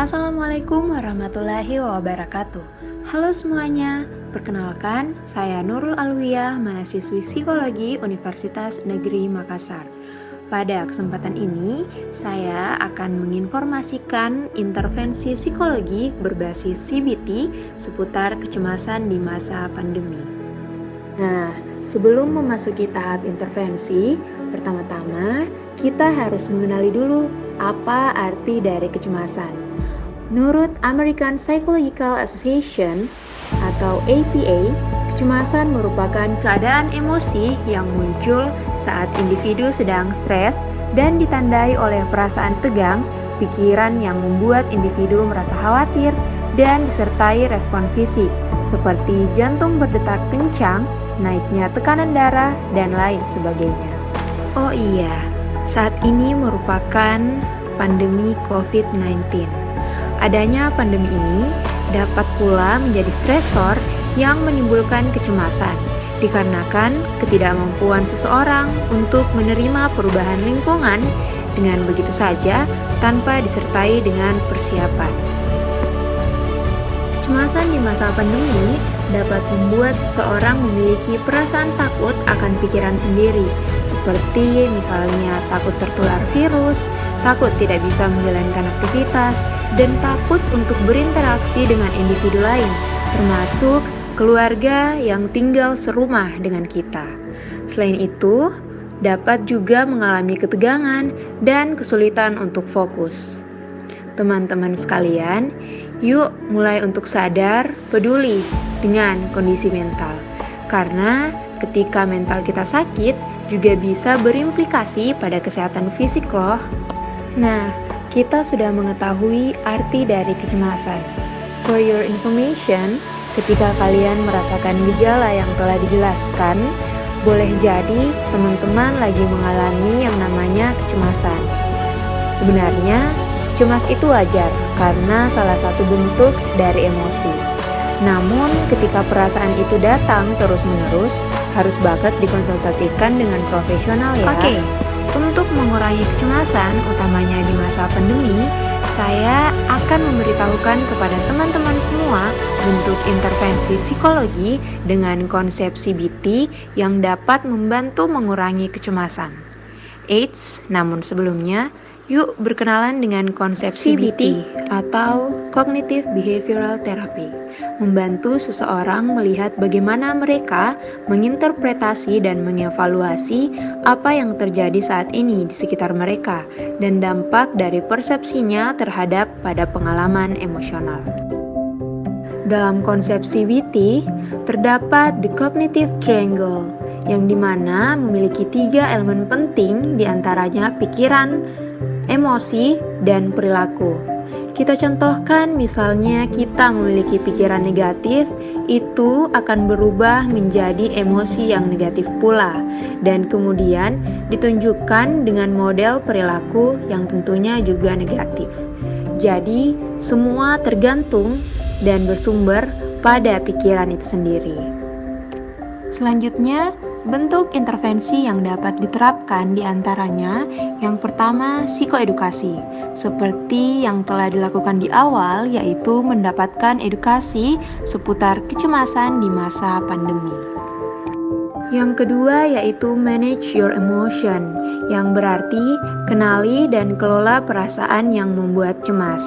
Assalamualaikum warahmatullahi wabarakatuh. Halo semuanya, perkenalkan saya Nurul Alwiyah, mahasiswi Psikologi Universitas Negeri Makassar. Pada kesempatan ini, saya akan menginformasikan intervensi psikologi berbasis CBT seputar kecemasan di masa pandemi. Nah, sebelum memasuki tahap intervensi, pertama-tama kita harus mengenali dulu apa arti dari kecemasan. Menurut American Psychological Association atau APA, kecemasan merupakan keadaan emosi yang muncul saat individu sedang stres dan ditandai oleh perasaan tegang, pikiran yang membuat individu merasa khawatir, dan disertai respon fisik seperti jantung berdetak kencang, naiknya tekanan darah, dan lain sebagainya. Oh iya, saat ini merupakan pandemi COVID-19. Adanya pandemi ini dapat pula menjadi stresor yang menimbulkan kecemasan, dikarenakan ketidakmampuan seseorang untuk menerima perubahan lingkungan dengan begitu saja tanpa disertai dengan persiapan. Kecemasan di masa pandemi dapat membuat seseorang memiliki perasaan takut akan pikiran sendiri, seperti misalnya takut tertular virus, takut tidak bisa menjalankan aktivitas, dan takut untuk berinteraksi dengan individu lain, termasuk keluarga yang tinggal serumah dengan kita. Selain itu, dapat juga mengalami ketegangan dan kesulitan untuk fokus. Teman-teman sekalian, yuk mulai untuk sadar, peduli dengan kondisi mental. Karena ketika mental kita sakit, juga bisa berimplikasi pada kesehatan fisik loh. Nah, kita sudah mengetahui arti dari kecemasan. For your information, ketika kalian merasakan gejala yang telah dijelaskan, boleh jadi teman-teman lagi mengalami yang namanya kecemasan. Sebenarnya, cemas itu wajar karena salah satu bentuk dari emosi. Namun, ketika perasaan itu datang terus-menerus, harus banget dikonsultasikan dengan profesional ya. Oke. Untuk mengurangi kecemasan, utamanya di masa pandemi, saya akan memberitahukan kepada teman-teman semua bentuk intervensi psikologi dengan konsep CBT yang dapat membantu mengurangi kecemasan. Eits, namun sebelumnya, yuk berkenalan dengan konsep CBT atau Cognitive Behavioral Therapy, membantu seseorang melihat bagaimana mereka menginterpretasi dan mengevaluasi apa yang terjadi saat ini di sekitar mereka dan dampak dari persepsinya terhadap pada pengalaman emosional. Dalam konsep CBT, terdapat the Cognitive Triangle, yang dimana memiliki 3 elemen penting diantaranya pikiran, emosi, dan perilaku. Kita contohkan misalnya kita memiliki pikiran negatif, itu akan berubah menjadi emosi yang negatif pula, dan kemudian ditunjukkan dengan model perilaku yang tentunya juga negatif. Jadi, semua tergantung dan bersumber pada pikiran itu sendiri. Selanjutnya, bentuk intervensi yang dapat diterapkan diantaranya yang pertama psikoedukasi, seperti yang telah dilakukan di awal, yaitu mendapatkan edukasi seputar kecemasan di masa pandemi. Yang kedua yaitu manage your emotion, yang berarti kenali dan kelola perasaan yang membuat cemas.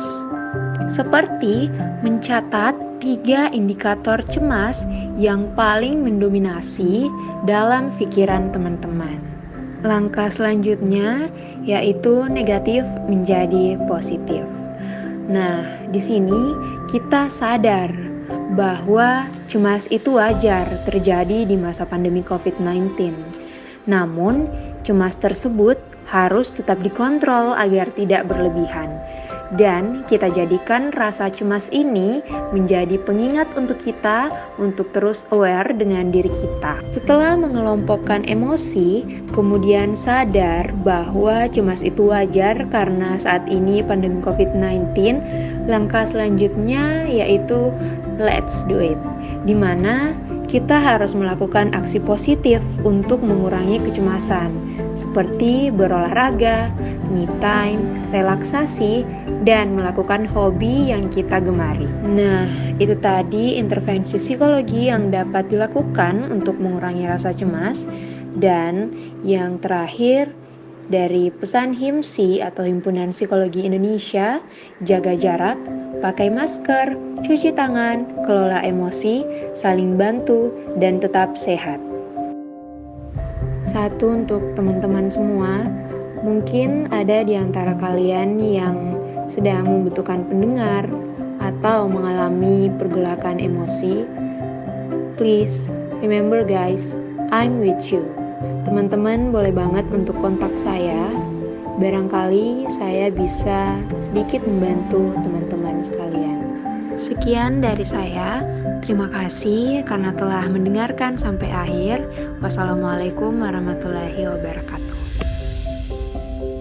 Seperti mencatat 3 indikator cemas yang paling mendominasi dalam pikiran teman-teman. Langkah selanjutnya yaitu negatif menjadi positif. Nah, di sini kita sadar bahwa cemas itu wajar terjadi di masa pandemi COVID-19. Namun, cemas tersebut harus tetap dikontrol agar tidak berlebihan. Dan kita jadikan rasa cemas ini menjadi pengingat untuk kita untuk terus aware dengan diri kita. Setelah mengelompokkan emosi, kemudian sadar bahwa cemas itu wajar karena saat ini pandemi COVID-19, langkah selanjutnya yaitu let's do it, di mana kita harus melakukan aksi positif untuk mengurangi kecemasan, seperti berolahraga, me time, relaksasi, dan melakukan hobi yang kita gemari. Nah, itu tadi intervensi psikologi yang dapat dilakukan untuk mengurangi rasa cemas. Dan yang terakhir, dari pesan HIMSI atau Himpunan Psikologi Indonesia, jaga jarak, pakai masker, cuci tangan, kelola emosi, saling bantu, dan tetap sehat. Satu untuk teman-teman semua, mungkin ada di antara kalian yang sedang membutuhkan pendengar atau mengalami pergolakan emosi. Please, remember guys, I'm with you. Teman-teman boleh banget untuk kontak saya. Barangkali saya bisa sedikit membantu teman-teman sekalian. Sekian dari saya. Terima kasih karena telah mendengarkan sampai akhir. Wassalamualaikum warahmatullahi wabarakatuh.